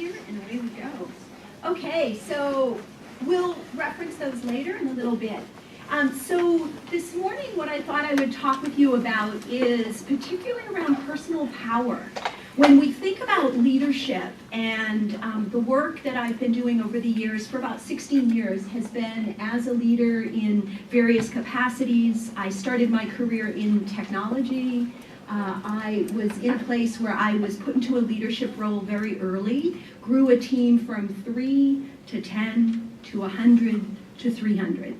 here, and away we go. Okay, so we'll reference those later in a little bit. So this morning, what I thought I would talk with you about is particularly around personal power. When we think about leadership, and the work that I've been doing over the years, for about 16 years, has been as a leader in various capacities. I started my career in technology. I was in a place where I was put into a leadership role very early, grew a team from 3 to 10 to 100 to 300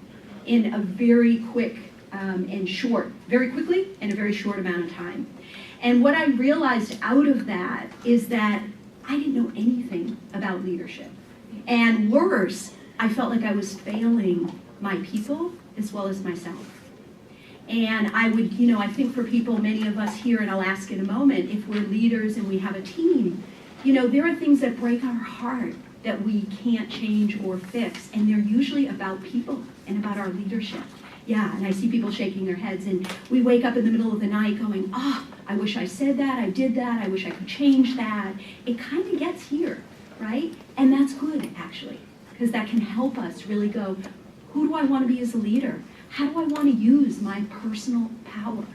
in a very quick and short, very quickly in a very short amount of time. And what I realized out of that is that I didn't know anything about leadership. And worse, I felt like I was failing my people as well as myself. And I would, I think for people, many of us here, and I'll ask in a moment, if we're leaders and we have a team, there are things that break our heart that we can't change or fix. And they're usually about people and about our leadership. Yeah, and I see people shaking their heads, and we wake up in the middle of the night going, I wish I said that, I did that, I wish I could change that. It kind of gets here, right? And that's good, actually, because that can help us really go, who do I want to be as a leader? How do I want to use my personal power?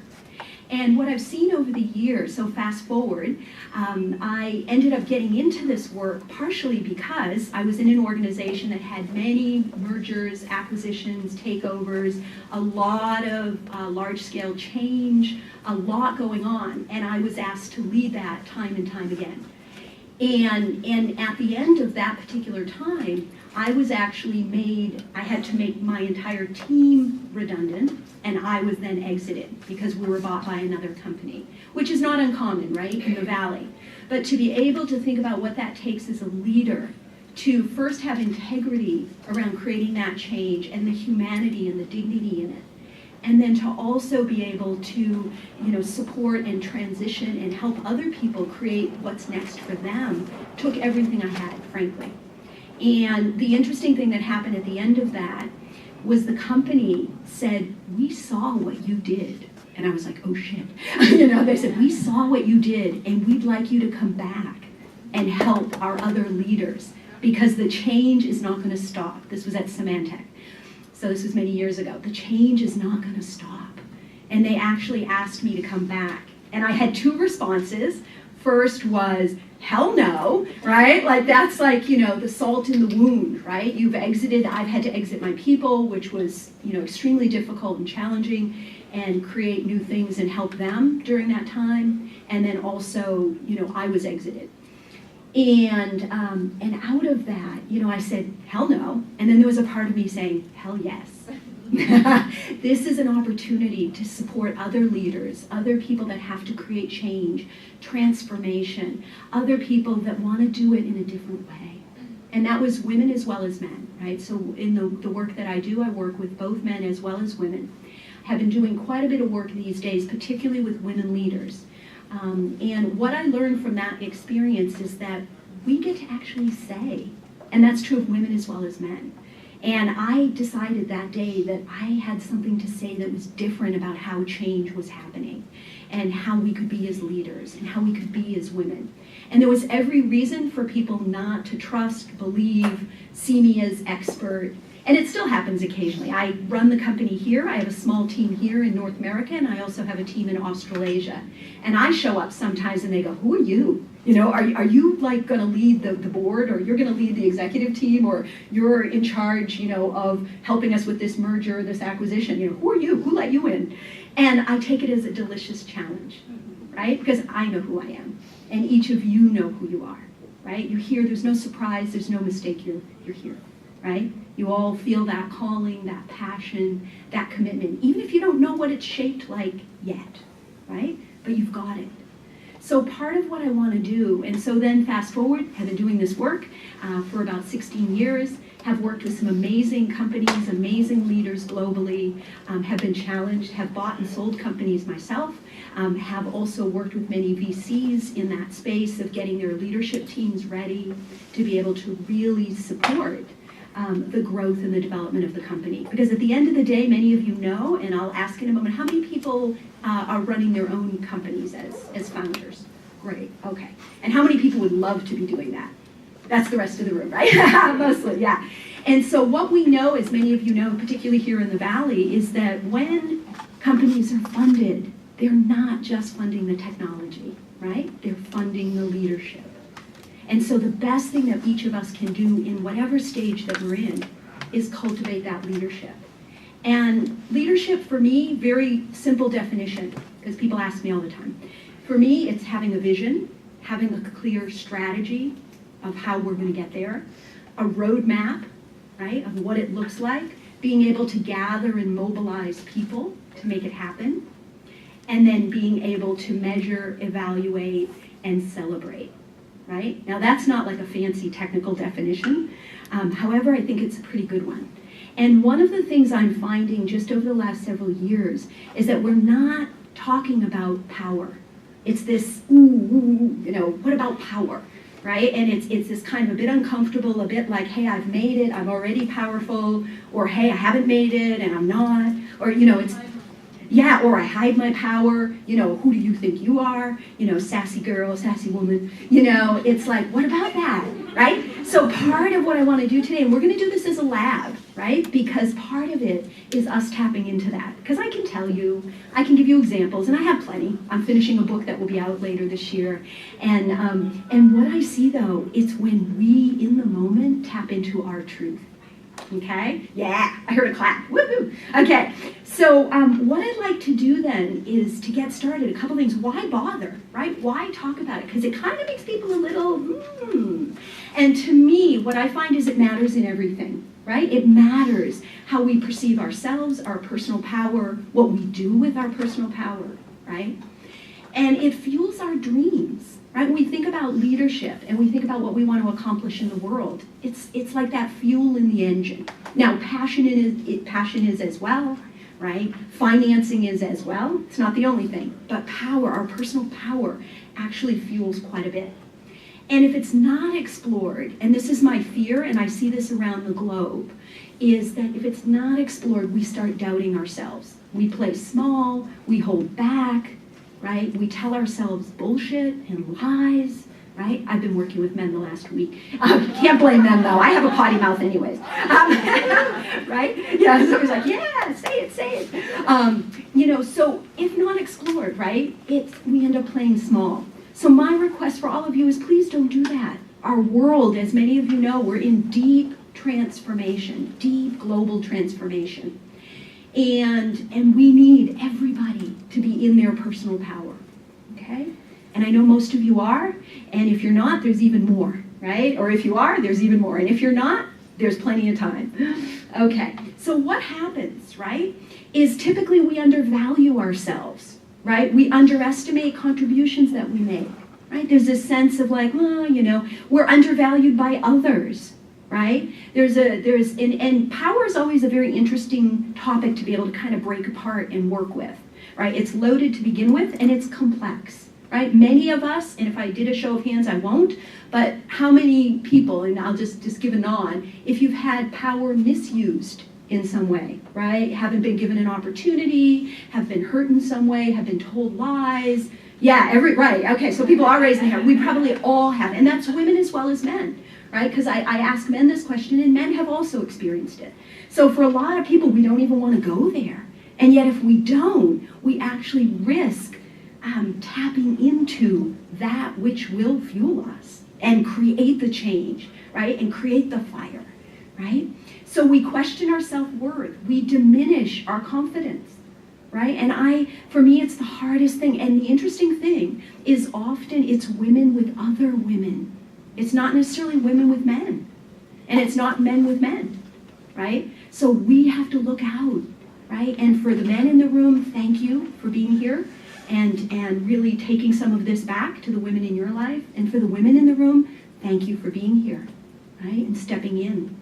And what I've seen over the years, so fast forward, I ended up getting into this work partially because I was in an organization that had many mergers, acquisitions, takeovers, a lot of large-scale change, a lot going on, and I was asked to lead that time and time again. And at the end of that particular time, I was actually I had to make my entire team redundant, and I was then exited because we were bought by another company, which is not uncommon, right, in the Valley. But to be able to think about what that takes as a leader, to first have integrity around creating that change and the humanity and the dignity in it, and then to also be able to, support and transition and help other people create what's next for them, took everything I had, frankly. And the interesting thing that happened at the end of that was the company said, we saw what you did. And I was like, oh shit. They said, we saw what you did, and we'd like you to come back and help our other leaders because the change is not going to stop. This was at Symantec. So this was many years ago. The change is not going to stop. And they actually asked me to come back. And I had two responses. First was, hell no, right? Like that's like, the salt in the wound, right? You've exited, I've had to exit my people, which was, extremely difficult and challenging, and create new things and help them during that time. And then also, I was exited. And out of that, I said, hell no. And then there was a part of me saying, hell yes. This is an opportunity to support other leaders, other people that have to create change, transformation, other people that want to do it in a different way. And that was women as well as men, right? So in the work that I do, I work with both men as well as women. I have been doing quite a bit of work these days, particularly with women leaders. And what I learned from that experience is that we get to actually say, and that's true of women as well as men. And I decided that day that I had something to say that was different about how change was happening and how we could be as leaders and how we could be as women. And there was every reason for people not to trust, believe, see me as expert. And it still happens occasionally. I run the company here. I have a small team here in North America, and I also have a team in Australasia. And I show up sometimes and they go, who are you? Are you like going to lead the board, or you're going to lead the executive team, or you're in charge, of helping us with this merger, this acquisition? Who are you? Who let you in? And I take it as a delicious challenge, right? Because I know who I am, and each of you know who you are, right? You're here. There's no surprise. There's no mistake. You're here, right? You all feel that calling, that passion, that commitment, even if you don't know what it's shaped like yet, right? But you've got it. So part of what I want to do, and so then fast forward, have been doing this work for about 16 years, have worked with some amazing companies, amazing leaders globally, have been challenged, have bought and sold companies myself, have also worked with many VCs in that space of getting their leadership teams ready to be able to really support the growth and the development of the company. Because at the end of the day, many of you know, and I'll ask in a moment, how many people are running their own companies as founders? Great, okay. And how many people would love to be doing that? That's the rest of the room, right? Mostly, yeah. And so what we know, as many of you know, particularly here in the Valley, is that when companies are funded, they're not just funding the technology, right? They're funding the leadership. And so the best thing that each of us can do in whatever stage that we're in is cultivate that leadership. And leadership, for me, very simple definition, because people ask me all the time. For me, it's having a vision, having a clear strategy of how we're going to get there, a roadmap, right, of what it looks like, being able to gather and mobilize people to make it happen, and then being able to measure, evaluate, and celebrate, right? Now, that's not like a fancy technical definition. However, I think it's a pretty good one. And one of the things I'm finding just over the last several years is that we're not talking about power. It's this, what about power, right? And it's this kind of a bit uncomfortable, a bit like, hey, I've made it, I'm already powerful, or hey, I haven't made it and I'm not, or, it's, yeah, or I hide my power, who do you think you are? Sassy girl, sassy woman, it's like, what about that, right? So part of what I want to do today, and we're going to do this as a lab, right? Because part of it is us tapping into that. Because I can tell you, I can give you examples, and I have plenty. I'm finishing a book that will be out later this year. And what I see, though, it's when we, in the moment, tap into our truth. Okay? Yeah, I heard a clap. Woohoo! Okay, so what I'd like to do then is to get started, a couple things. Why bother, right? Why talk about it? Because it kind of makes people a little, And to me, what I find is it matters in everything, right? It matters how we perceive ourselves, our personal power, what we do with our personal power, right? And it fuels our dreams, right? When we think about leadership and we think about what we want to accomplish in the world, it's like that fuel in the engine. Now, passion is as well, right? Financing is as well. It's not the only thing, but power, our personal power, actually fuels quite a bit. And if it's not explored, and this is my fear, and I see this around the globe, is that if it's not explored, we start doubting ourselves. We play small, we hold back, right? We tell ourselves bullshit and lies, right? I've been working with men the last week. Can't blame them, though. I have a potty mouth anyways. Right? Yeah, so it's like, yeah, say it. So if not explored, right, we end up playing small. So my request for all of you is please don't do that. Our world, as many of you know, we're in deep transformation, deep global transformation. And we need everybody to be in their personal power, okay? And I know most of you are, and if you're not, there's even more, right? Or if you are, there's even more. And if you're not, there's plenty of time. Okay, so what happens, right, is typically we undervalue ourselves. Right? We underestimate contributions that we make, right? There's this sense of like, we're undervalued by others, right? And power is always a very interesting topic to be able to kind of break apart and work with, right? It's loaded to begin with, and it's complex, right? Many of us, and if I did a show of hands, I won't, but how many people, and I'll just give a nod, if you've had power misused in some way, right? Haven't been given an opportunity, have been hurt in some way, have been told lies. Yeah, right, okay, so people are raising their hand. We probably all have, and that's women as well as men, right? Because I ask men this question, and men have also experienced it. So for a lot of people, we don't even want to go there. And yet if we don't, we actually risk tapping into that which will fuel us and create the change, right? And create the fire, right? So we question our self-worth. We diminish our confidence, right? And for me, it's the hardest thing. And the interesting thing is often it's women with other women. It's not necessarily women with men. And it's not men with men, right? So we have to look out, right? And for the men in the room, thank you for being here and really taking some of this back to the women in your life. And for the women in the room, thank you for being here, right? And stepping in.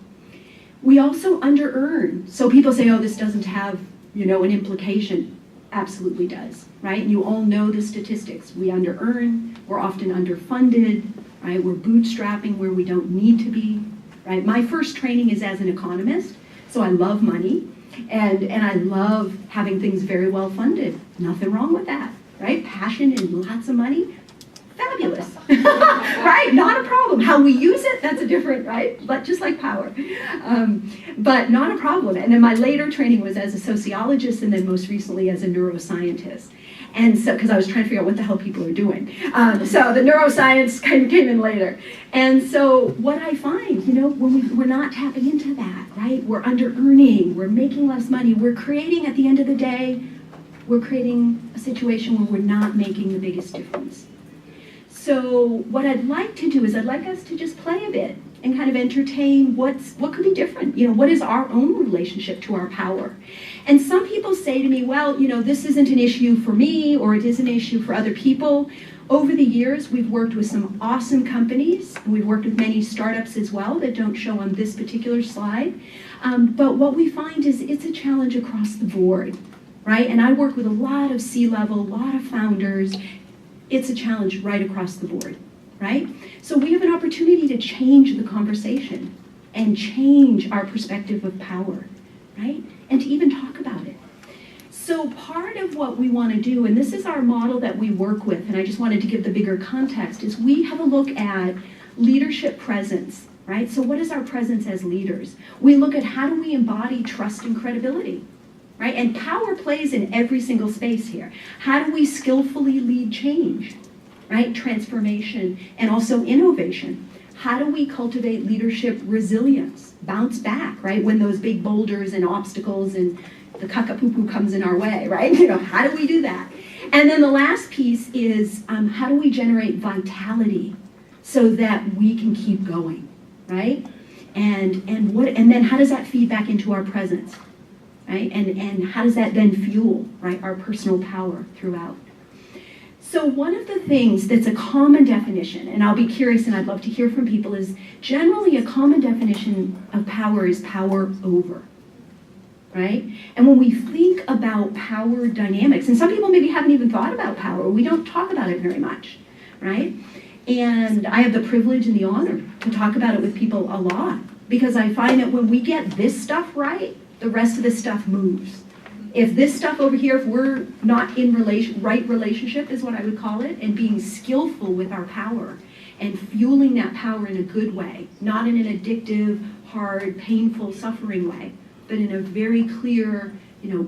We also under-earn. So people say, oh, this doesn't have, an implication. Absolutely does, right? And you all know the statistics. We under-earn, we're often underfunded, right? We're bootstrapping where we don't need to be, right? My first training is as an economist, so I love money, and I love having things very well funded. Nothing wrong with that, right? Passion and lots of money, fabulous, right? right? Not a problem. How we use it, that's a different, right? But just like power. But not a problem. And then my later training was as a sociologist and then most recently as a neuroscientist. And so, because I was trying to figure out what the hell people are doing. So the neuroscience kind of came in later. And so what I find, when we're not tapping into that, right? We're under-earning, we're making less money, we're creating, at the end of the day, we're creating a situation where we're not making the biggest difference. So what I'd like to do is I'd like us to just play a bit and kind of entertain what could be different. What is our own relationship to our power? And some people say to me, well, this isn't an issue for me, or it is an issue for other people. Over the years, we've worked with some awesome companies, and we've worked with many startups as well that don't show on this particular slide. But what we find is it's a challenge across the board, right? And I work with a lot of C-level, a lot of founders. It's a challenge right across the board, right? So we have an opportunity to change the conversation and change our perspective of power, right? And to even talk about it. So part of what we want to do, and this is our model that we work with, and I just wanted to give the bigger context, is we have a look at leadership presence, right? So what is our presence as leaders? We look at how do we embody trust and credibility, right? And power plays in every single space here. How do we skillfully lead change, right? Transformation and also innovation. How do we cultivate leadership resilience, bounce back, right? When those big boulders and obstacles and the cuckapoo comes in our way, right? How do we do that? And then the last piece is how do we generate vitality so that we can keep going, right? And then how does that feed back into our presence, right? And how does that then fuel, right, our personal power throughout? So one of the things that's a common definition, and I'll be curious and I'd love to hear from people, is generally a common definition of power is power over, right? And when we think about power dynamics, and some people maybe haven't even thought about power, we don't talk about it very much, right? And I have the privilege and the honor to talk about it with people a lot, because I find that when we get this stuff right, the rest of this stuff moves. If this stuff over here, if we're not in right relationship is what I would call it, and being skillful with our power and fueling that power in a good way, not in an addictive, hard, painful, suffering way, but in a very clear,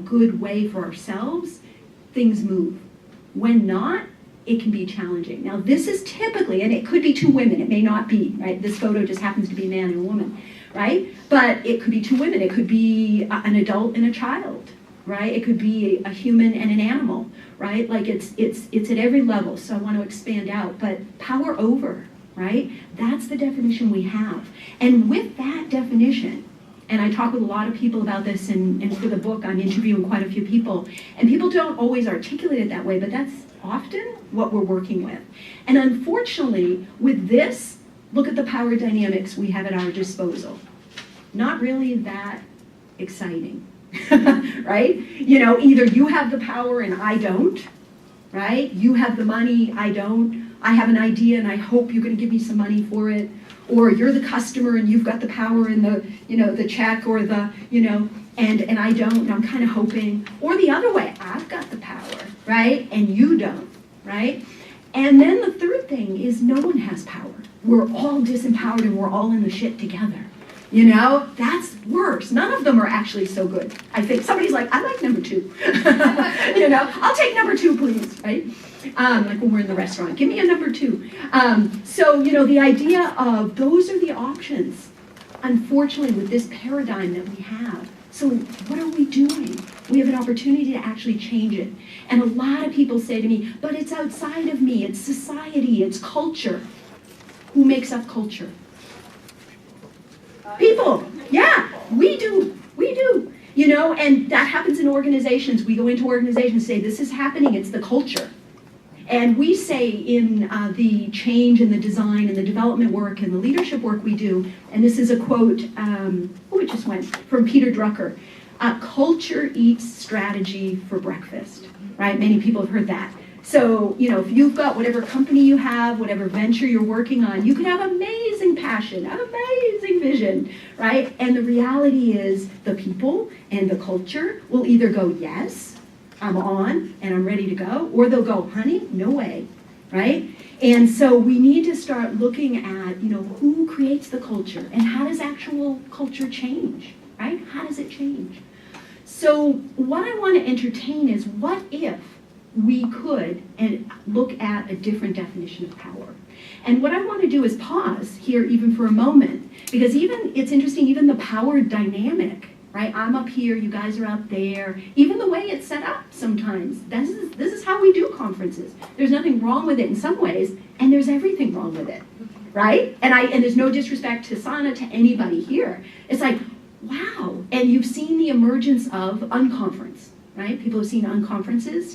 good way for ourselves, things move. When not, it can be challenging. Now this is typically, and it could be two women, it may not be, right? This photo just happens to be a man and a woman, right? But it could be two women, it could be an adult and a child, right? It could be a human and an animal, right? Like it's at every level, so I want to expand out. But power over, right? That's the definition we have. And with that definition, and I talk with a lot of people about this, and for the book I'm interviewing quite a few people, and people don't always articulate it that way, but that's often what we're working with. And unfortunately, with this, look at the power dynamics we have at our disposal. Not really that exciting. Right? Either you have the power and I don't, right? You have the money, I don't. I have an idea and I hope you're going to give me some money for it. Or you're the customer and you've got the power and the check or the, and I don't, and I'm kind of hoping. Or the other way, I've got the power, right? And you don't, right? And then the third thing is no one has power. We're all disempowered and we're all in the shit together. That's worse. None of them are actually so good. I think somebody's like, I like number 2. I'll take number 2, please, right? Like when we're in the restaurant, give me a number 2. So, the idea of those are the options, unfortunately, with this paradigm that we have. So what are we doing? We have an opportunity to actually change it. And a lot of people say to me, but it's outside of me, it's society, it's culture. Who makes up culture? People, yeah, we do, and that happens in organizations. We go into organizations and say, this is happening, it's the culture. And we say in the change and the design and the development work and the leadership work we do, and this is a quote, it just went, from Peter Drucker, culture eats strategy for breakfast, right? Many people have heard that. So, if you've got whatever company you have, whatever venture you're working on, you can have amazing passion, amazing vision, right? And the reality is the people and the culture will either go, yes, I'm on and I'm ready to go, or they'll go, honey, no way, right? And so we need to start looking at, who creates the culture and how does actual culture change, right? How does it change? So what I want to entertain is, what if we could and look at a different definition of power? And what I want to do is pause here even for a moment, because it's interesting, even the power dynamic, right? I'm up here, you guys are up there. Even the way it's set up sometimes, this is how we do conferences. There's nothing wrong with it in some ways, and there's everything wrong with it, right? And there's no disrespect to Sana, to anybody here. It's like, wow, and you've seen the emergence of unconference, right? People have seen unconferences,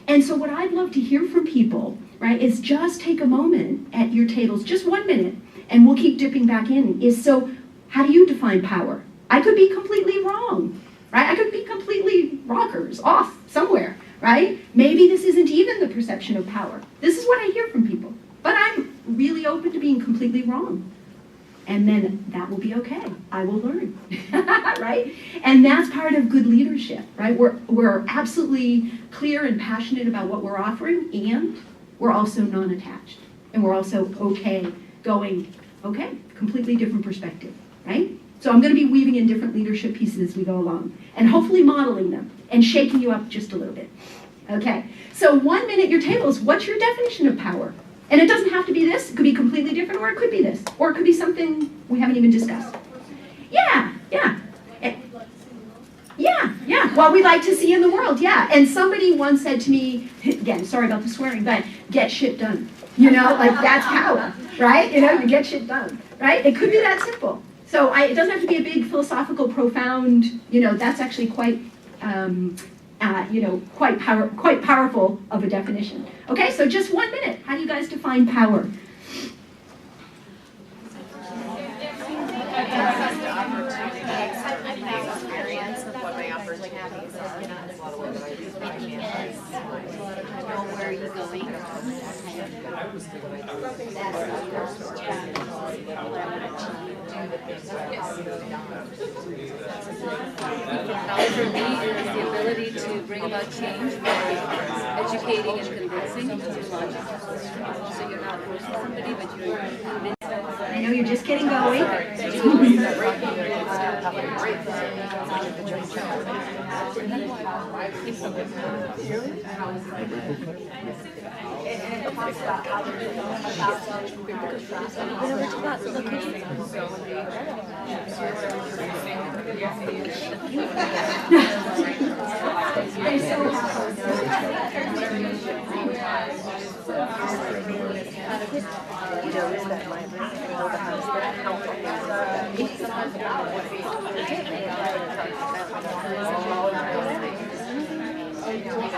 And so what I'd love to hear from people, right, is just take a moment at your tables, just 1 minute, and we'll keep dipping back in, so how do you define power? I could be completely wrong, right? I could be completely rockers, off somewhere, right? Maybe this isn't even the perception of power. This is what I hear from people, but I'm really open to being completely wrong. And then that will be okay. I will learn, right? And that's part of good leadership, right? We're absolutely clear and passionate about what we're offering, and we're also non-attached. And we're also okay going, okay, completely different perspective, right? So I'm going to be weaving in different leadership pieces as we go along, and hopefully modeling them and shaking you up just a little bit. Okay, so 1 minute, your tables, what's your definition of power? And it doesn't have to be this, it could be completely different, or it could be this, or it could be something we haven't even discussed. Yeah. What we like to see in the world, yeah. And somebody once said to me, again, sorry about the swearing, but get shit done. Like that's power, right? To get shit done, right? It could be that simple. So it doesn't have to be a big philosophical, profound, that's actually quite, quite powerful of a definition. Okay, so just 1 minute. How do you guys define power? Experience of what my opportunities are. Know where you're going. For me, it is the ability to bring about change by educating and convincing through logic. So you're not forcing somebody, but you're convincing. I know you're just getting going.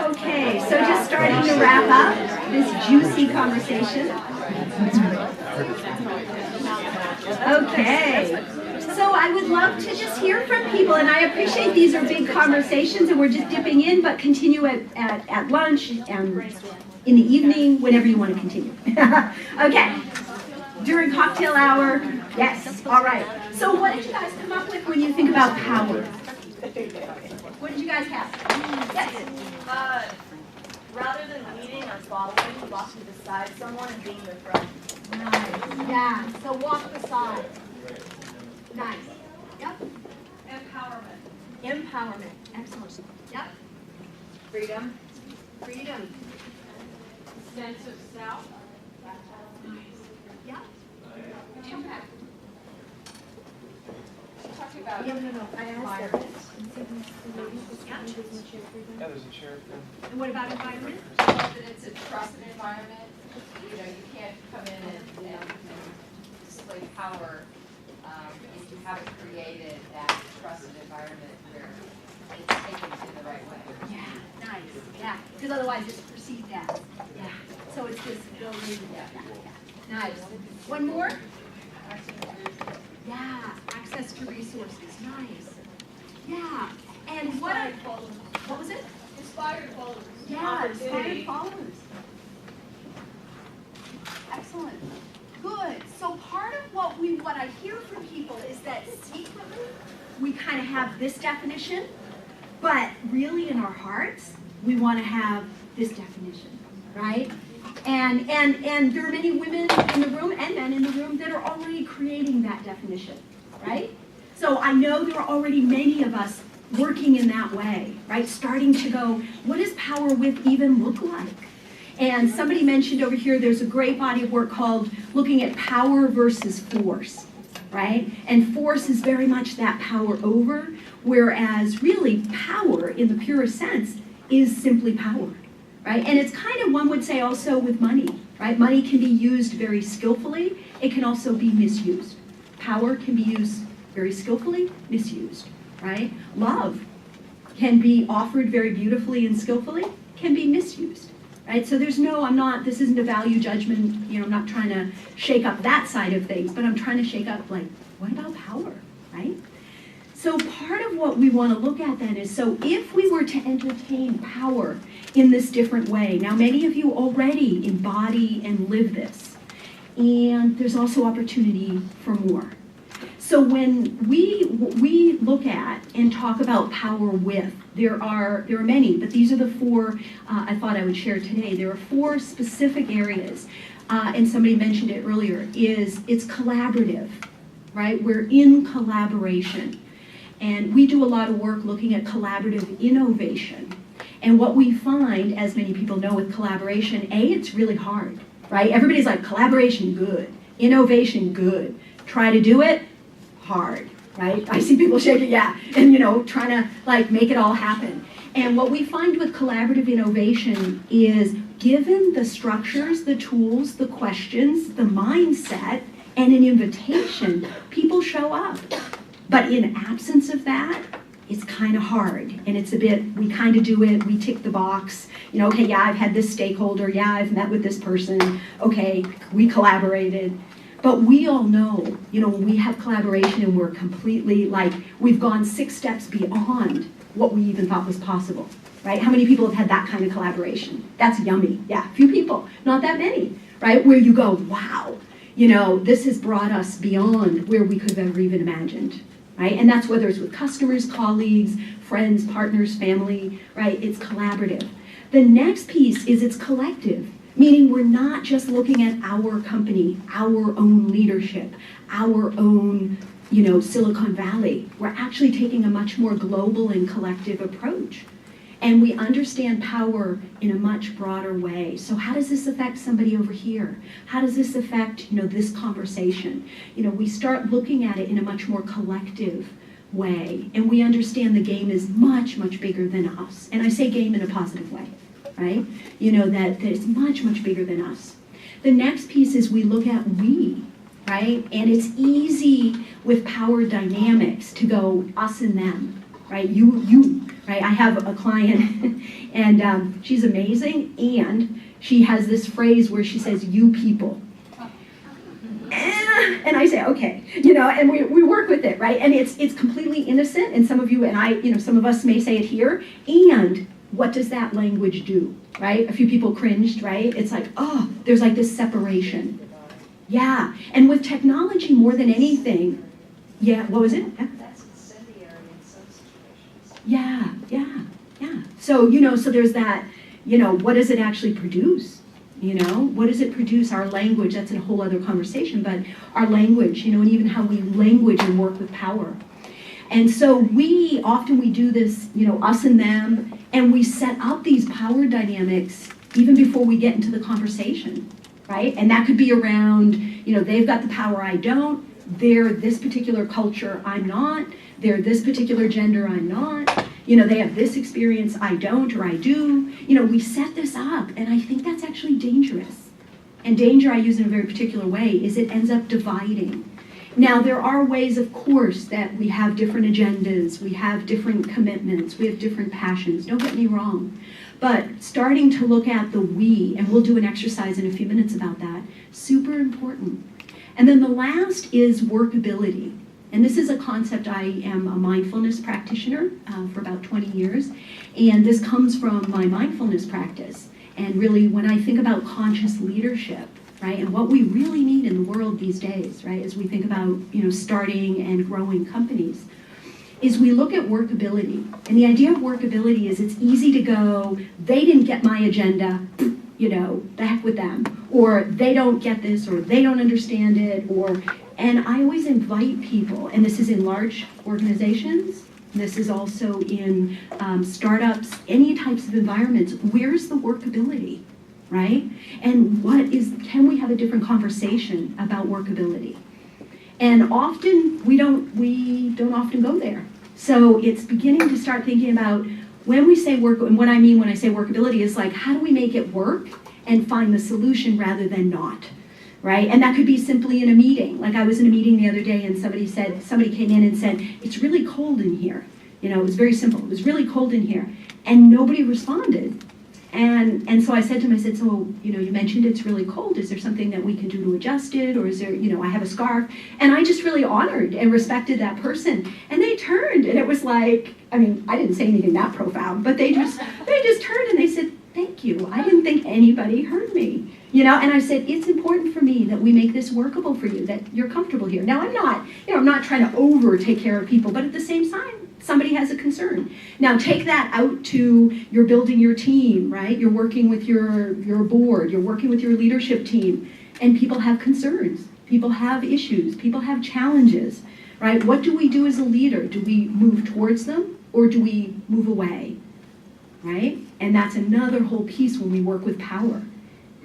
Okay, so just starting to wrap up this juicy conversation. Okay, so I would love to just hear from people, and I appreciate these are big conversations and we're just dipping in, but continue at lunch and in the evening, whenever you want to continue. Okay, during cocktail hour, yes, all right. So what did you guys come up with when you think about power? What did you guys have? Yes. Rather than leading or following, walking beside someone and being their friend. Nice. Yeah. So walk beside. Nice. Yep. Empowerment. Excellent. Yep. Freedom. Freedom. Sense of self. Nice. Yep. Impact. Talking about No. I asked that. Yeah, there's a chair. And what about environment? that it's a trusted environment. You can't come in and display power if you haven't created that trusted environment where it's taken in the right way. Yeah. Nice. Yeah. Because otherwise it's perceived as. Yeah. So it's just building. Yeah. Nice. One more? Yeah. Access to resources. Nice. Yeah. And what was it? Inspired followers. Yeah, inspired followers. Excellent. Good. So part of what I hear from people is that secretly we kind of have this definition, but really in our hearts we want to have this definition, right? And there are many women in the room and men in the room that are already creating that definition, right? So I know there are already many of us working in that way, right? Starting to go, what does power with even look like? And somebody mentioned over here, there's a great body of work called looking at power versus force, right? And force is very much that power over, whereas really power in the purest sense is simply power, right? And it's kind of, one would say also with money, right? Money can be used very skillfully. It can also be misused. Power can be used very skillfully, misused, right? Love can be offered very beautifully and skillfully, can be misused, right? So there's no, this isn't a value judgment, I'm not trying to shake up that side of things, but I'm trying to shake up, like, what about power, right? So part of what we want to look at then is, so if we were to entertain power in this different way, now many of you already embody and live this, and there's also opportunity for more. So when we look at and talk about power with, there are many, but these are the four I thought I would share today. There are four specific areas, and somebody mentioned it earlier, it's collaborative, right? We're in collaboration. And we do a lot of work looking at collaborative innovation. And what we find, as many people know with collaboration, it's really hard, right? Everybody's like, collaboration, good. Innovation, good. Try to do it, hard, right? I see people shaking, yeah, and trying to like make it all happen. And what we find with collaborative innovation is, given the structures, the tools, the questions, the mindset, and an invitation, people show up. But in absence of that, it's kind of hard. And it's a bit, we kind of do it, we tick the box. Okay, yeah, I've had this stakeholder. Yeah, I've met with this person. Okay, we collaborated. But we all know, when we have collaboration and we're completely, like, we've gone 6 steps beyond what we even thought was possible, right? How many people have had that kind of collaboration? That's yummy. Yeah, a few people, not that many, right? Where you go, wow, this has brought us beyond where we could have ever even imagined. Right? And that's whether it's with customers, colleagues, friends, partners, family, right? It's collaborative. The next piece is it's collective, meaning we're not just looking at our company, our own leadership, our own, Silicon Valley. We're actually taking a much more global and collective approach. And we understand power in a much broader way. So how does this affect somebody over here? How does this affect, this conversation? We start looking at it in a much more collective way. And we understand the game is much, much bigger than us. And I say game in a positive way, right? That it's much, much bigger than us. The next piece is we look at we, right? And it's easy with power dynamics to go us and them, right? You. Right? I have a client, and she's amazing, and she has this phrase where she says, you people. And I say, okay, and we work with it, right? And it's completely innocent, and some of you and I, some of us may say it here, and what does that language do, right? A few people cringed, right? It's like, oh, there's like this separation. Yeah, and with technology more than anything, yeah, what was it? Yeah. Yeah. So, so there's that, what does it actually produce? What does it produce? Our language, that's a whole other conversation, but our language, and even how we language and work with power. And so often we do this, us and them, and we set up these power dynamics even before we get into the conversation, right? And that could be around, they've got the power, I don't. They're this particular culture, I'm not. They're this particular gender, I'm not. They have this experience, I don't, or I do. We set this up, and I think that's actually dangerous. And danger I use in a very particular way is it ends up dividing. Now, there are ways, of course, that we have different agendas, we have different commitments, we have different passions, don't get me wrong. But starting to look at the we, and we'll do an exercise in a few minutes about that, super important. And then the last is workability. And this is a concept, I am a mindfulness practitioner for about 20 years, and this comes from my mindfulness practice. And really, when I think about conscious leadership, right, and what we really need in the world these days, right, as we think about, starting and growing companies, is we look at workability. And the idea of workability is it's easy to go, they didn't get my agenda, the heck with them, or they don't get this, or they don't understand it, and I always invite people, and this is in large organizations, this is also in startups, any types of environments, where's the workability, right? And can we have a different conversation about workability? And often, we don't often go there. So it's beginning to start thinking about when we say work, and what I mean when I say workability is like, how do we make it work and find the solution rather than not, right? And that could be simply in a meeting. Like I was in a meeting the other day and somebody came in and said, it's really cold in here. It was very simple. It was really cold in here. And nobody responded. And so I said to him, so, you mentioned it's really cold. Is there something that we can do to adjust it? Or is there, I have a scarf. And I just really honored and respected that person. And they turned, and it was like, I didn't say anything that profound, but they just turned and they said, thank you. I didn't think anybody heard me. And I said, it's important for me that we make this workable for you, that you're comfortable here. Now, I'm not trying to over take care of people, but at the same time, somebody has a concern. Now take that out to, you're building your team, right? You're working with your board, you're working with your leadership team, and people have concerns, people have issues, people have challenges, right? What do we do as a leader? Do we move towards them or do we move away, right? And that's another whole piece when we work with power.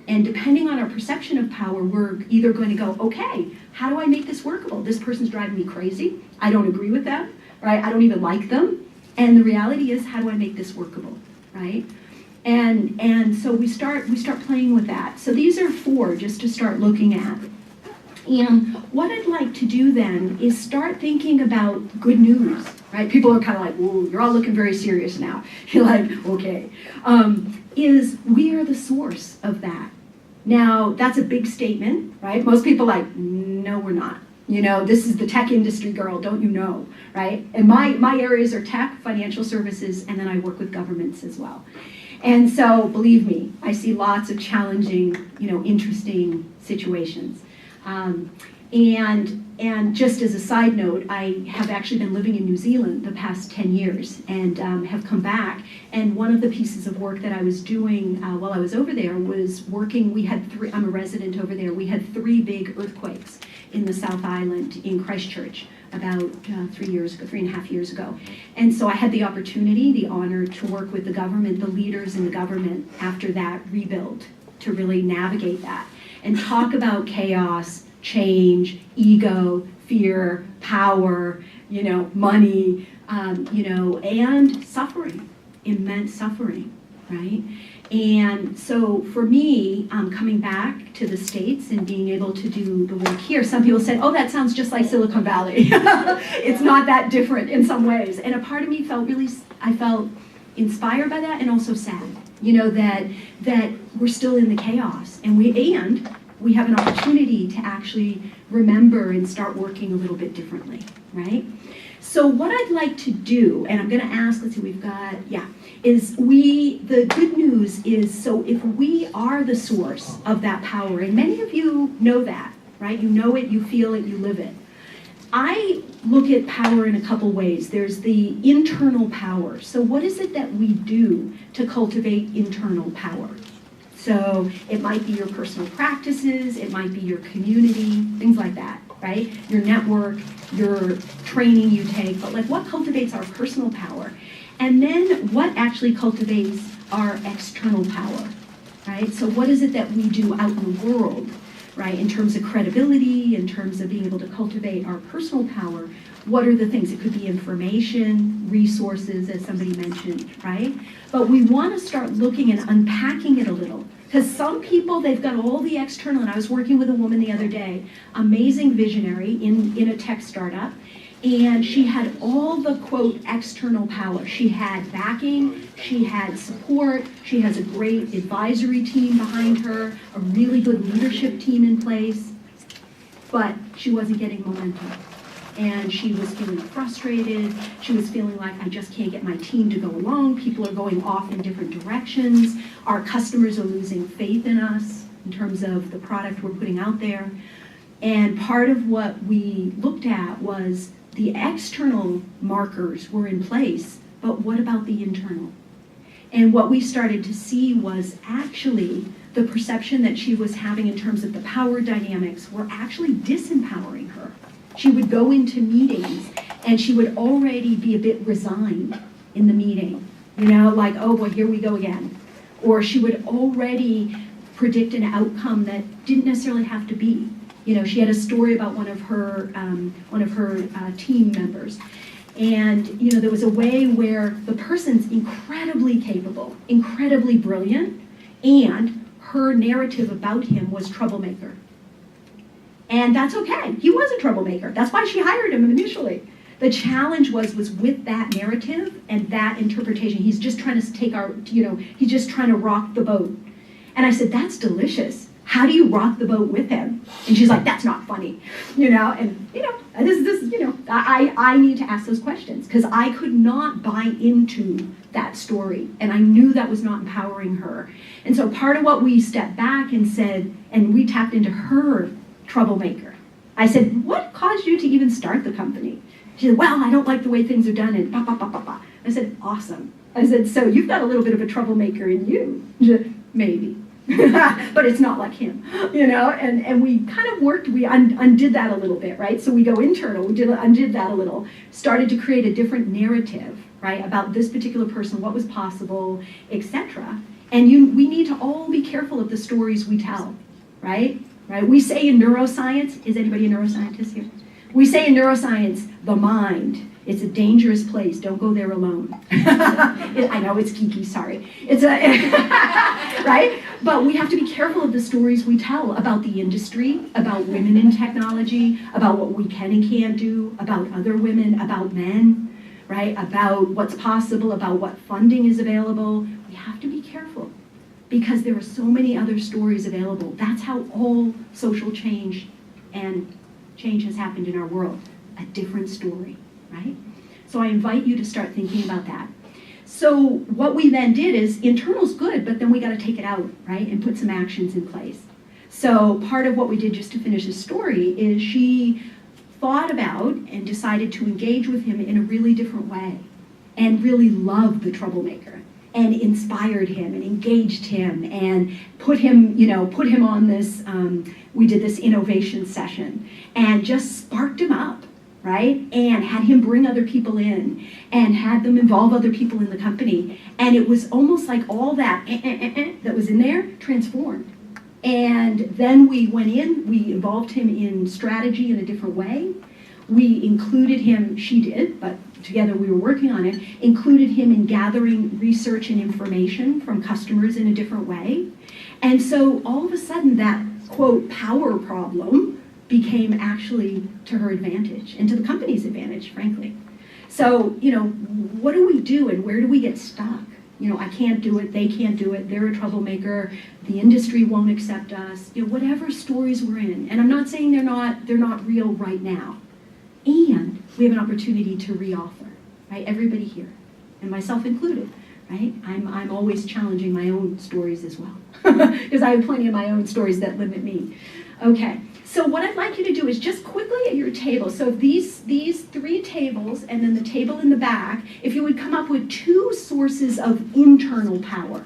And depending on our perception of power, we're either going to go, okay, how do I make this workable? This person's driving me crazy. I don't agree with them. Right? I don't even like them. And the reality is, how do I make this workable? Right? And so we start playing with that. So these are 4 just to start looking at. And what I'd like to do then is start thinking about good news. Right? People are kind of like, whoa, you're all looking very serious now. You're like, okay. Is we are the source of that. Now, that's a big statement, right? Most people are like, no, we're not. This is the tech industry, girl, don't you know, right? And my areas are tech, financial services, and then I work with governments as well. And so, believe me, I see lots of challenging, interesting situations. And just as a side note, I have actually been living in New Zealand the past 10 years and have come back. And one of the pieces of work that I was doing while I was over there was working, I'm a resident over there, we had 3 big earthquakes in the South Island in Christchurch about 3.5 years ago. And so I had the opportunity, the honor to work with the government, the leaders in the government after that rebuild to really navigate that and talk about chaos, change, ego, fear, power, money, and suffering, immense suffering, right? And so for me, coming back to the States and being able to do the work here, some people said, oh, that sounds just like Silicon Valley. It's not that different in some ways. And a part of me I felt inspired by that and also sad, that we're still in the chaos and we have an opportunity to actually remember and start working a little bit differently, right? So what I'd like to do, and I'm going to ask, let's see, the good news is, so if we are the source of that power, and many of you know that, right? You know it, you feel it, you live it. I look at power in a couple ways. There's the internal power. So what is it that we do to cultivate internal power? So it might be your personal practices, it might be your community, things like that, right? Your network, your training you take, but like what cultivates our personal power? And then what actually cultivates our external power, right? So what is it that we do out in the world, right? In terms of credibility, in terms of being able to cultivate our personal power, what are the things? It could be information, resources, as somebody mentioned, right? But we want to start looking and unpacking it a little. Because some people, they've got all the external, and I was working with a woman the other day, amazing visionary in a tech startup, and she had all the, quote, external power. She had backing, she had support, she has a great advisory team behind her, a really good leadership team in place, but she wasn't getting momentum. And she was feeling frustrated. She was feeling like, I just can't get my team to go along. People are going off in different directions. Our customers are losing faith in us in terms of the product we're putting out there. And part of what we looked at was the external markers were in place, but what about the internal? And what we started to see was actually the perception that she was having in terms of the power dynamics were actually disempowering her. She would go into meetings and she would already be a bit resigned in the meeting, you know, like, oh boy, here we go again. Or she would already predict an outcome that didn't necessarily have to be. You know, she had a story about one of her team members. And, you know, there was a way where the person's incredibly capable, incredibly brilliant, and her narrative about him was troublemaker. And that's okay. He was a troublemaker. That's why she hired him initially. The challenge was with that narrative and that interpretation. He's just trying to take our, you know, he's just trying to rock the boat. And I said, that's delicious. How do you rock the boat with him? And she's like, that's not funny, you know. And you know, I need to ask those questions because I could not buy into that story, and I knew that was not empowering her. And so part of what we stepped back and said, and we tapped into her troublemaker. I said, what caused you to even start the company? She said, well, I don't like the way things are done, and bah, bah, bah, bah, bah. I said, awesome. I said, so you've got a little bit of a troublemaker in you. She said, maybe. But it's not like him, you know, and we kind of worked, we undid that a little bit, right? So we go internal, undid that a little, started to create a different narrative, right, about this particular person, what was possible, etc. And we need to all be careful of the stories we tell, right? We say in neuroscience, is anybody a neuroscientist here? We say in neuroscience, the mind, it's a dangerous place. Don't go there alone. I know it's geeky, sorry. It's right? But we have to be careful of the stories we tell about the industry, about women in technology, about what we can and can't do, about other women, about men, right? About what's possible, about what funding is available. We have to be careful because there are so many other stories available. That's how all social change and change has happened in our world. A different story. Right? So I invite you to start thinking about that. So what we then did is internal's good, but then we got to take it out, right? And put some actions in place. So part of what we did just to finish the story is she thought about and decided to engage with him in a really different way and really loved the troublemaker and inspired him and engaged him and put him on this, we did this innovation session and just sparked him up. Right? And had him bring other people in and had them involve other people in the company. And it was almost like all that that was in there transformed. And then we went in, we involved him in strategy in a different way. We included him, she did, but together we were working on it, included him in gathering research and information from customers in a different way. And so all of a sudden that, quote, power problem became actually to her advantage and to the company's advantage, frankly. So, you know, what do we do and where do we get stuck? You know, I can't do it, they can't do it, they're a troublemaker, the industry won't accept us, you know, whatever stories we're in. And I'm not saying they're not real right now. And we have an opportunity to reauthor, right? Everybody here, and myself included, right? I'm always challenging my own stories as well, because I have plenty of my own stories that limit me. Okay. So what I'd like you to do is just quickly at your table, so these three tables and then the table in the back, if you would come up with 2 sources of internal power.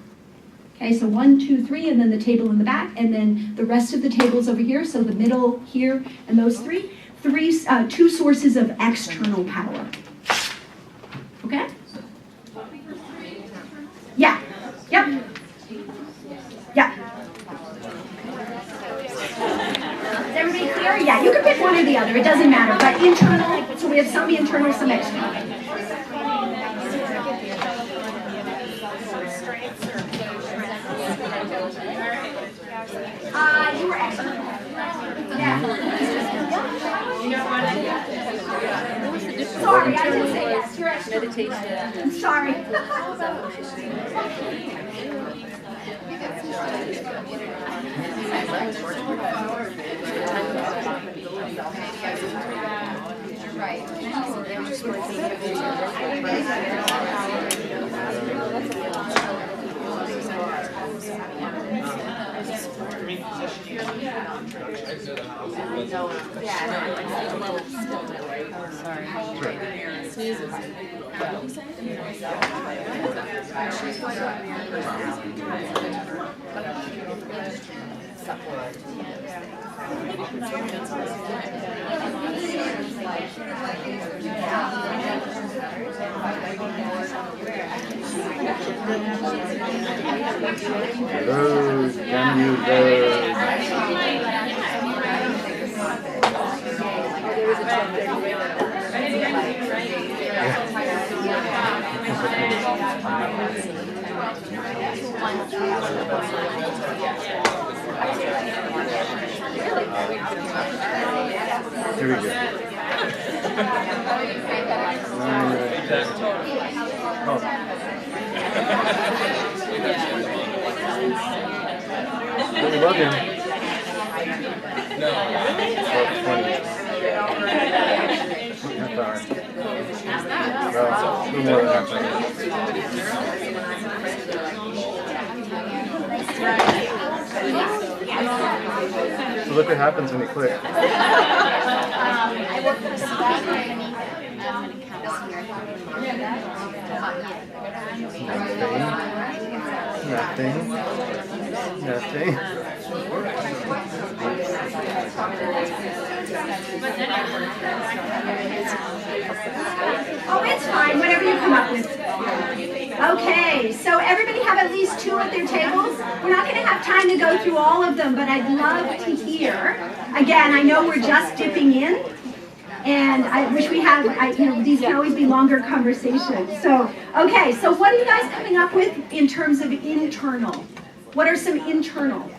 Okay, so 1, 2, 3, and then the table in the back, and then the rest of the tables over here, so the middle here and those 2 sources of external power. Okay? Yeah. Yep. Yeah. Everybody clear? Yeah, you can pick one or the other. It doesn't matter. But internal, so we have some internal, some external. You were external. Yeah. Sorry, I didn't say yes. You're external. Meditation. I'm sorry. Right. Those, can you those? Here we go. Oh. We love him. No. Well, two more than half So look what happens when you click. I work for a small company. I'm an accountant Nothing. Oh, it's fine, whatever you come up with. Okay, so everybody have at least 2 at their tables. We're not going to have time to go through all of them, but I'd love to hear. Again, I know we're just dipping in, and I wish we had, these can always be longer conversations. So, okay, so what are you guys coming up with in terms of internal? What are some internal?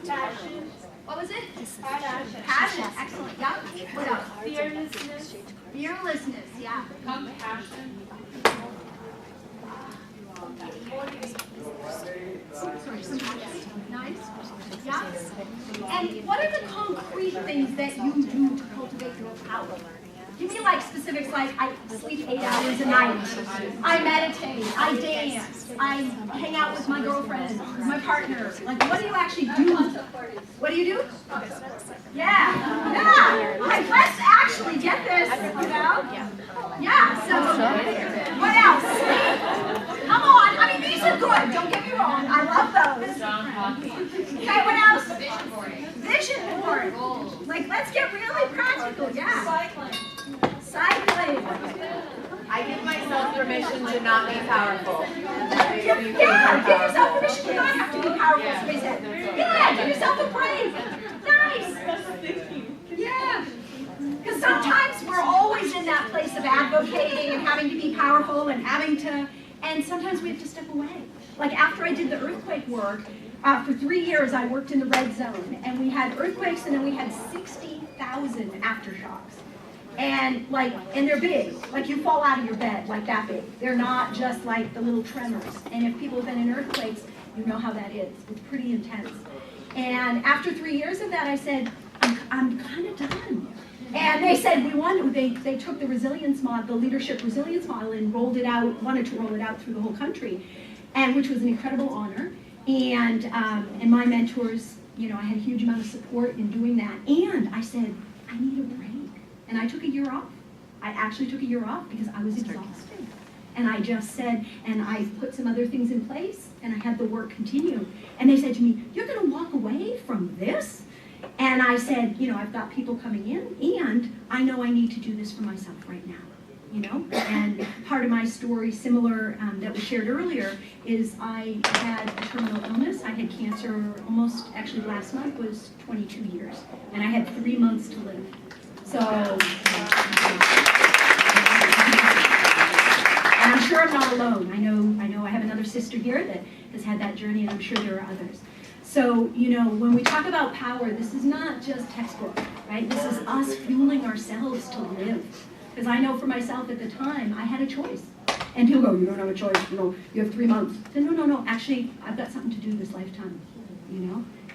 Passion. What was it? Passion. Passion, excellent. Yeah. What else? Fearlessness. Fearlessness, yeah. Compassion. Nice. Yeah. And what are the concrete things that you do to cultivate your power? Give me like specifics, like I sleep 8 hours a night, I meditate, I dance, I hang out with my girlfriend, my partner. Like, what do you actually do? What do you do? Yeah, yeah. Like, let's actually get this, you know? Yeah, so, what else? Come on, I mean, these are good, don't get me wrong, I love those. Okay, what else? Vision boarding. Vision board. Like, let's get really practical, yeah. Cycling. I give myself permission to not be powerful. Yeah, give yourself permission to not have to be powerful, somebody said. Yeah, give yourself a break. Nice. Yeah. Because sometimes we're always in that place of advocating and having to be powerful and and sometimes we have to step away. Like after I did the earthquake work, for 3 years I worked in the red zone, and we had earthquakes, and then we had 60,000 aftershocks. And they're big, like you fall out of your bed, like that big. They're not just like the little tremors. And if people have been in earthquakes, you know how that is. It's pretty intense. And after 3 years of that, I said, I'm kind of done. And they said, they took the resilience model, the leadership resilience model, and wanted to roll it out through the whole country, and which was an incredible honor. And my mentors, I had a huge amount of support in doing that. And I said, I need a break. And I took a year off. I actually took a year off because I was exhausted. And I just said, and I put some other things in place, and I had the work continue. And they said to me, you're going to walk away from this? And I said, I've got people coming in, and I know I need to do this for myself right now. And part of my story, similar that was shared earlier, is I had a terminal illness. I had cancer actually last month was 22 years. And I had 3 months to live. So, and I'm sure I'm not alone. I know I have another sister here that has had that journey, and I'm sure there are others. So, when we talk about power, this is not just textbook, right? This is us fueling ourselves to live. Because I know for myself at the time, I had a choice. And people go, you don't have a choice, you have 3 months. I said, no, actually, I've got something to do this lifetime,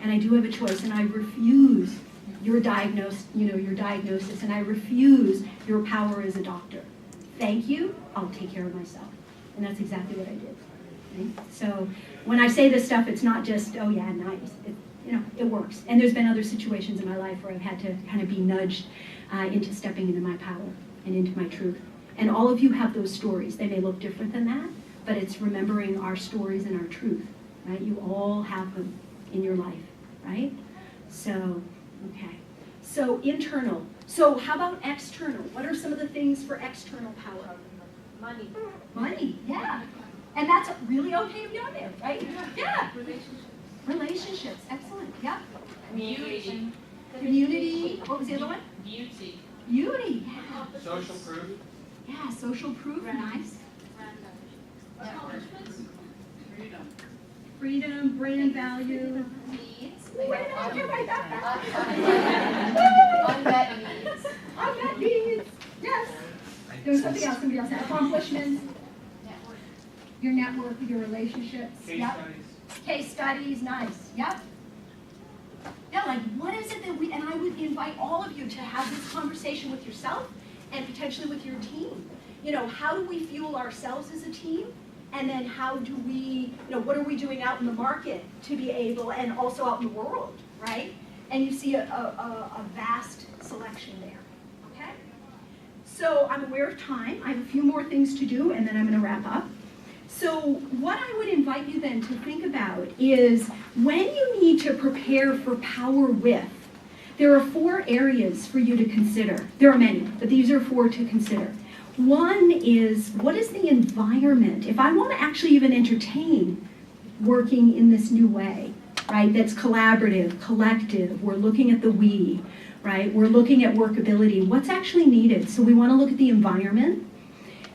And I do have a choice, and I refuse your diagnosis, and I refuse your power as a doctor. Thank you, I'll take care of myself. And that's exactly what I did. Right? So when I say this stuff, it's not just, oh yeah, nice. It works. And there's been other situations in my life where I've had to kind of be nudged into stepping into my power and into my truth. And all of you have those stories. They may look different than that, but it's remembering our stories and our truth, right? You all have them in your life, right? So, okay. So internal. So how about external? What are some of the things for external power? Money. Money, yeah. And that's really okay to be on there, right? Yeah. Relationships, excellent, yeah. Communication. Community, what was the other one? Beauty. Beauty, yeah. Social proof. Yeah, social proof, nice. Accomplishments. Freedom. Freedom, brand value. Needs. Wait, I can write that down. Unmet needs. Unmet needs, yes. There was something else, somebody else said, accomplishments, your network, your relationships, Case yep. studies. Case studies, nice, yep. Yeah, like what is it that and I would invite all of you to have this conversation with yourself and potentially with your team. How do we fuel ourselves as a team? And then how do we, what are we doing out in the market to be able, and also out in the world, right? And you see a vast selection there, okay? So I'm aware of time. I have a few more things to do, and then I'm going to wrap up. So what I would invite you then to think about is when you need to prepare for power with, there are 4 areas for you to consider. There are many, but these are 4 to consider. One is, what is the environment? If I want to actually even entertain working in this new way, right, that's collaborative, collective, we're looking at the we, right, we're looking at workability, what's actually needed? So we want to look at the environment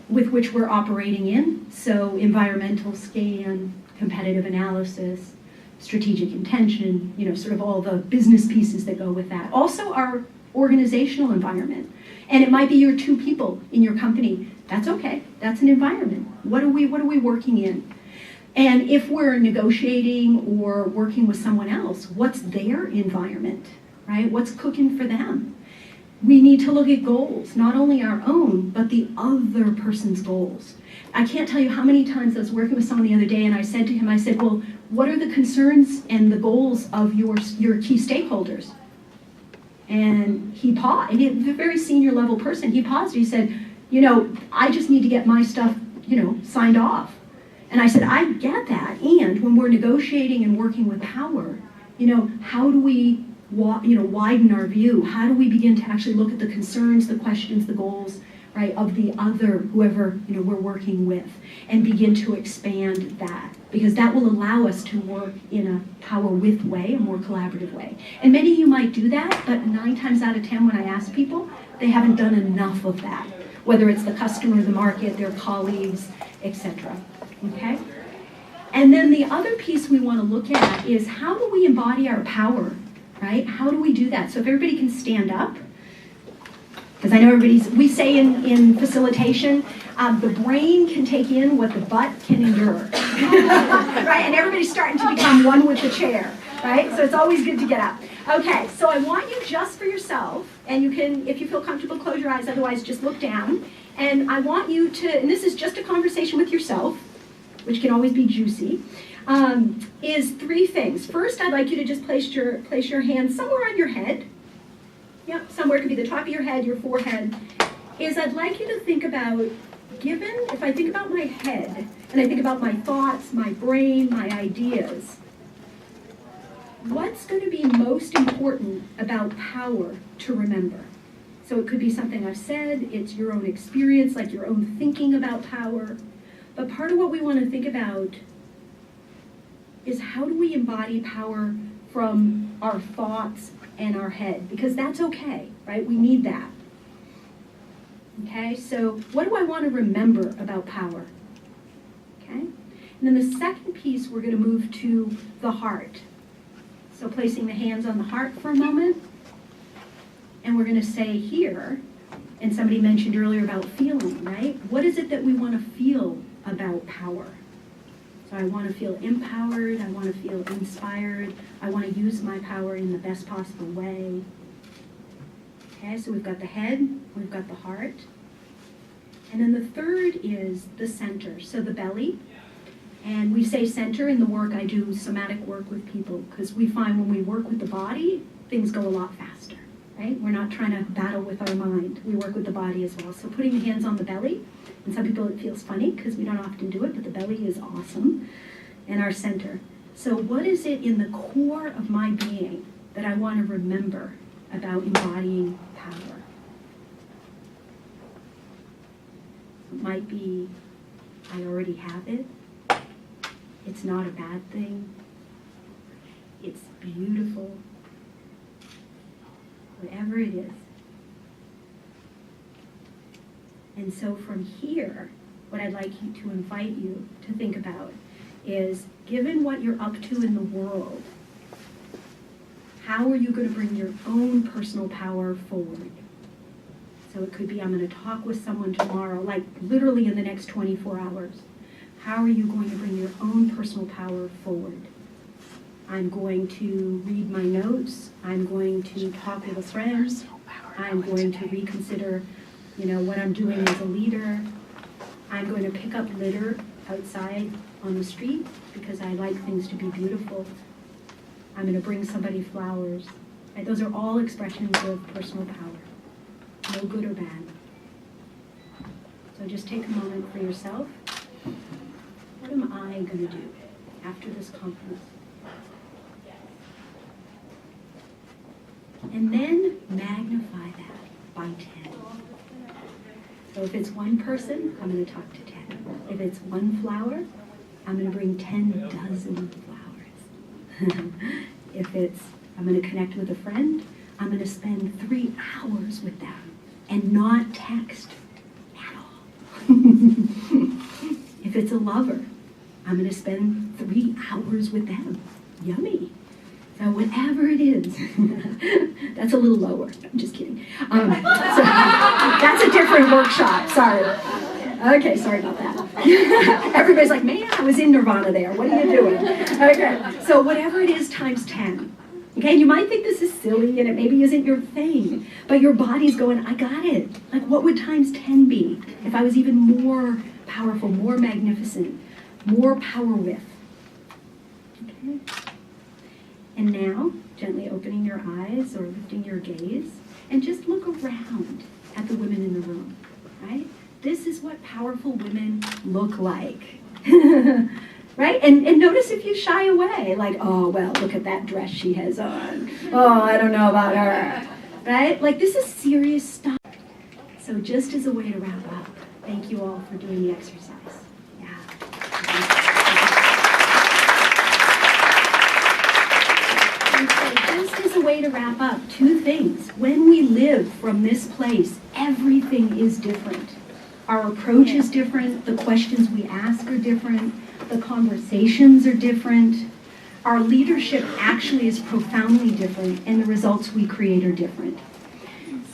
with which we're operating in, so environmental scan, competitive analysis, strategic intention, sort of all the business pieces that go with that. Also our organizational environment. And it might be your 2 people in your company. That's okay. That's an environment. What are we working in? And if we're negotiating or working with someone else, what's their environment, right? What's cooking for them? We need to look at goals, not only our own, but the other person's goals. I can't tell you how many times I was working with someone the other day and I said to him, well, what are the concerns and the goals of your key stakeholders? And he paused, and he's a very senior level person. He paused, he said, I just need to get my stuff, signed off. And I said, I get that. And when we're negotiating and working with power, how do we, widen our view? How do we begin to actually look at the concerns, the questions, the goals, right, of the other, whoever, we're working with, and begin to expand that? Because that will allow us to work in a power with way, a more collaborative way. And many of you might do that, but 9 times out of 10 when I ask people, they haven't done enough of that. Whether it's the customer, the market, their colleagues, etc. Okay? And then the other piece we want to look at is how do we embody our power, right? How do we do that? So if everybody can stand up, because I know we say in facilitation, the brain can take in what the butt can endure, right? And everybody's starting to become one with the chair, right? So it's always good to get up. Okay, so I want you just for yourself, and you can, if you feel comfortable, close your eyes, otherwise just look down. And I want you to, and this is just a conversation with yourself, which can always be juicy, is 3 things. First, I'd like you to just place your hand somewhere on your head. Yep, somewhere, it could be the top of your head, your forehead, is I'd like you to think about, if I think about my head, and I think about my thoughts, my brain, my ideas, what's going to be most important about power to remember? So it could be something I've said, it's your own experience, like your own thinking about power, but part of what we want to think about is how do we embody power from our thoughts and our head, because that's okay, right? We need that. Okay, so what do I want to remember about power? Okay, and then the second piece, we're going to move to the heart. So placing the hands on the heart for a moment, and we're going to say here, and somebody mentioned earlier about feeling, right? What is it that we want to feel about power? So I want to feel empowered, I want to feel inspired, I want to use my power in the best possible way. Okay, so we've got the head, we've got the heart. And then the third is the center, so the belly. And we say center in the work. I do somatic work with people because we find when we work with the body, things go a lot faster, right? We're not trying to battle with our mind. We work with the body as well. So putting the hands on the belly, and some people it feels funny because we don't often do it, but the belly is awesome, and our center. So what is it in the core of my being that I want to remember about embodying power? It might be, I already have it. It's not a bad thing. It's beautiful. Whatever it is. And so from here, what I'd like you to invite you to think about is, given what you're up to in the world, how are you going to bring your own personal power forward? So it could be, I'm going to talk with someone tomorrow, like literally in the next 24 hours. How are you going to bring your own personal power forward? I'm going to read my notes. I'm going to talk with a friend. I'm going to reconsider, what I'm doing as a leader. I'm going to pick up litter outside on the street because I like things to be beautiful. I'm going to bring somebody flowers. Right? Those are all expressions of personal power, no good or bad. So just take a moment for yourself. What am I going to do after this conference? And then magnify that by 10. So if it's one person, I'm going to talk to 10. If it's one flower, I'm going to bring 10 dozen flowers. If it's, I'm going to connect with a friend, I'm going to spend 3 hours with them and not text at all. If it's a lover, I'm going to spend 3 hours with them. Yummy. So whatever it is, that's a little lower. I'm just kidding. So that's a different workshop. Sorry. Okay, sorry about that. Everybody's like, man, I was in Nirvana there. What are you doing? Okay, so whatever it is times 10. Okay, you might think this is silly and it maybe isn't your thing, but your body's going, I got it. Like, what would times 10 be if I was even more powerful, more magnificent, more power with? Okay. And now, gently opening your eyes or lifting your gaze, and just look around at the women in the room, right? This is what powerful women look like, right? And notice if you shy away, like, oh, well, look at that dress she has on. Oh, I don't know about her, right? Like, this is serious stuff. So just as a way to wrap up, thank you all for doing the exercise. Yeah. And so just as a way to wrap up, 2 things. When we live from this place, everything is different. Our approach is different, the questions we ask are different, the conversations are different. Our leadership actually is profoundly different, and the results we create are different.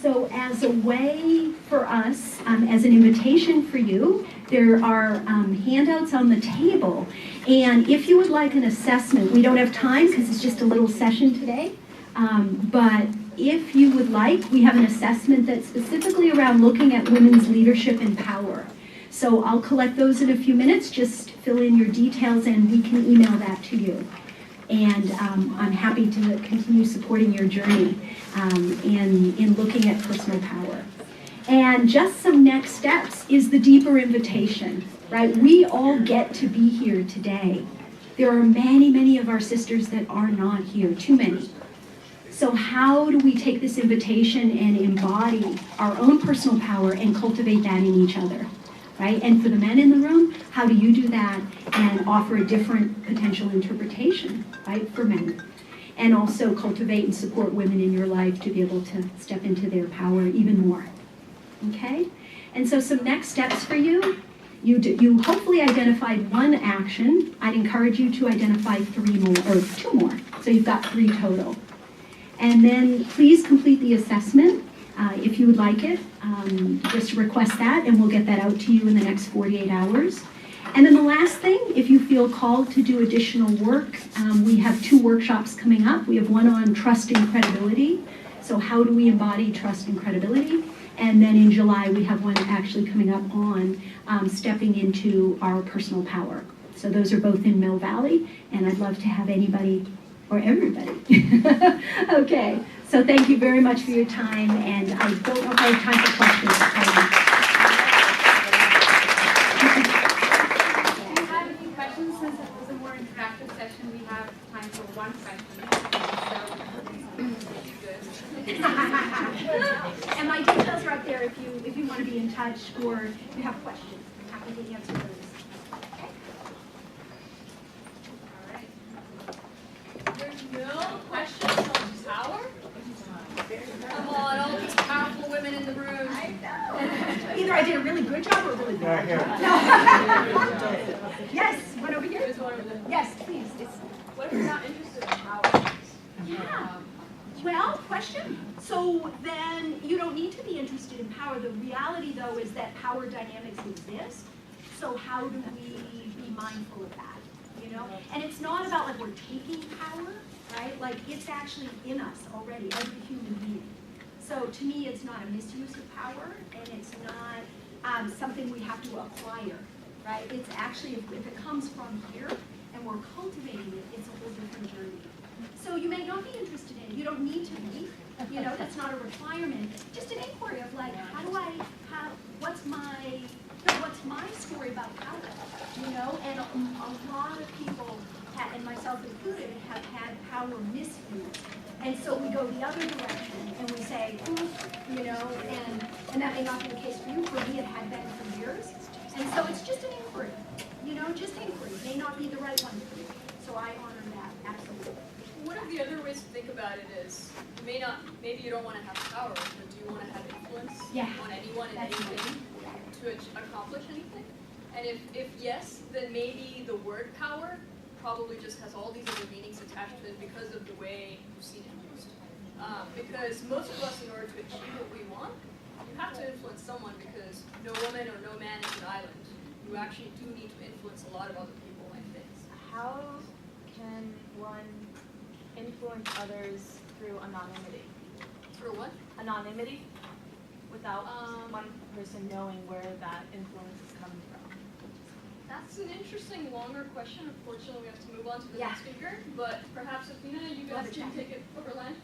So as a way for us, as an invitation for you, there are handouts on the table. And if you would like an assessment, we don't have time because it's just a little session today, but if you would like, we have an assessment that's specifically around looking at women's leadership and power. So I'll collect those in a few minutes, just fill in your details and we can email that to you. And I'm happy to continue supporting your journey in looking at personal power. And just some next steps is the deeper invitation, right? We all get to be here today. There are many, many of our sisters that are not here, too many. So how do we take this invitation and embody our own personal power and cultivate that in each other, right? And for the men in the room, how do you do that and offer a different potential interpretation, right, for men? And also cultivate and support women in your life to be able to step into their power even more, okay? And so some next steps for you. You hopefully identified 1 action. I'd encourage you to identify 3 more, or 2 more. So you've got 3 total. And then please complete the assessment if you would like it. Just request that and we'll get that out to you in the next 48 hours. And then the last thing, if you feel called to do additional work, we have 2 workshops coming up. We have one on trust and credibility. So how do we embody trust and credibility? And then in July, we have one actually coming up on stepping into our personal power. So those are both in Mill Valley, and I'd love to have anybody or everybody. Okay, so thank you very much for your time, and I don't know if I have time for questions. Do you have any questions? Since it was a more interactive session, we have time for one question. And my details are up there if you want to be in touch or you have questions. I'm happy to answer those. Okay. There's no questions on power? Come on, all these powerful women in the room. Either I did a really good job or a really bad job. Yes, one over here? There's one over there. Yes, please. What if you're not interested in power? Yeah. Well, question. So then you don't need to be interested in power. The reality, though, is that power dynamics exist. So how do we be mindful of that? You know? And it's not about like we're taking power, right? Like it's actually in us already, every human being. So to me, it's not a misuse of power, and it's not something we have to acquire, right? It's actually, if it comes from here and we're cultivating it, it's a whole different journey. So you may not be interested in it. You don't need to be. You know, that's not a requirement. Just an inquiry of like, what's my story about power? You know, and a lot of people, and myself included, have had power misused. And so we go the other direction and we say, you know, and that may not be the case for you. For me, it had been for years. And so it's just an inquiry. You know, just inquiry. It may not be the right one for you. So I honor that, absolutely. One of the other ways to think about it is, maybe you don't want to have power, but do you want to have influence on anyone and anything to accomplish anything? And if yes, then maybe the word power probably just has all these other meanings attached to it because of the way you've seen it used. Because most of us, in order to achieve what we want, you have to influence someone because no woman or no man is an island. You actually do need to influence a lot of other people and things. How can one influence others through anonymity? For what? Anonymity, without one person knowing where that influence is coming from. That's an interesting, longer question. Unfortunately, we have to move on to the Yeah. next speaker. But perhaps, Athena, you guys can take it over line.